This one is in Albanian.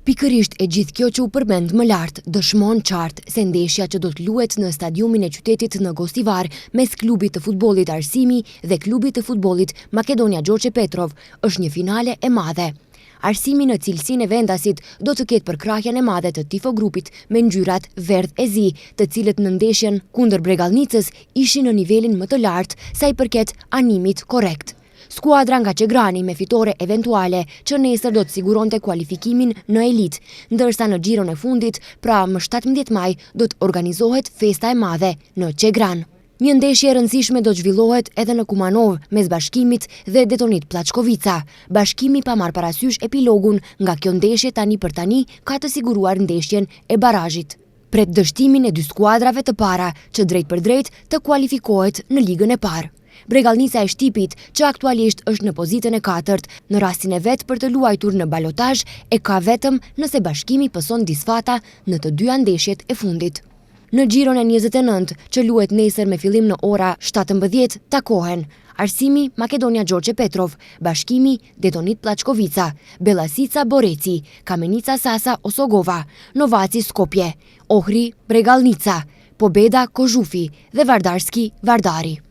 Pikërisht e gjithë kjo që u përmend më lart dëshmon qartë se ndeshja që do të luhet në stadiumin e qytetit në Gostivar mes klubit të futbollit Arsimi dhe klubit të futbollit Makedonia Gjoçe Petrov është një finale e madhe. Arsimi në cilësinë e vendasit do të ketë përkrahjen e madhe të tifogrupit me ngjyrat verdh e zi, të cilët në ndeshjen kundër Bregallnicës ishin në nivelin më të lartë sa i përket animit korrekt. Skuadra nga Çegrani me fitore eventuale që nesër do të siguronte kualifikimin në elit, ndërsa në xhiron e fundit, pra më 17 maj, do të organizohet festa e madhe në Çegran. Një ndeshje e rëndësishme do të zhvillohet edhe në Kumanov mes Bashkimit dhe Detonit Plaçkovica. Bashkimi pa marrë parasysh epilogun nga kjo ndeshje tani për tani ka të siguruar ndeshjen e barazhit. Pret dështimin e dy skuadrave të para që drejt për drejt të kualifikohet në ligën e parë. Bregallnica e Shtipit, që aktualisht është në pozitën e 4, në rastin e vet për të luajtur në balotazh, e ka vetëm nëse Bashkimi pëson disfata në të dyja ndeshjet e fundit. Në xhiron e 29, që luhet nesër me fillim në ora 17, takohen Arsimi Makedonia Gjoçe Petrov, Bashkimi Detonit Plaçkovica, Bellasica Boreci, Kamenica Sasa Osogova, Novaci Skopje, Ohri Bregallnica, Pobeda Kozhufi dhe Vardarski Vardari.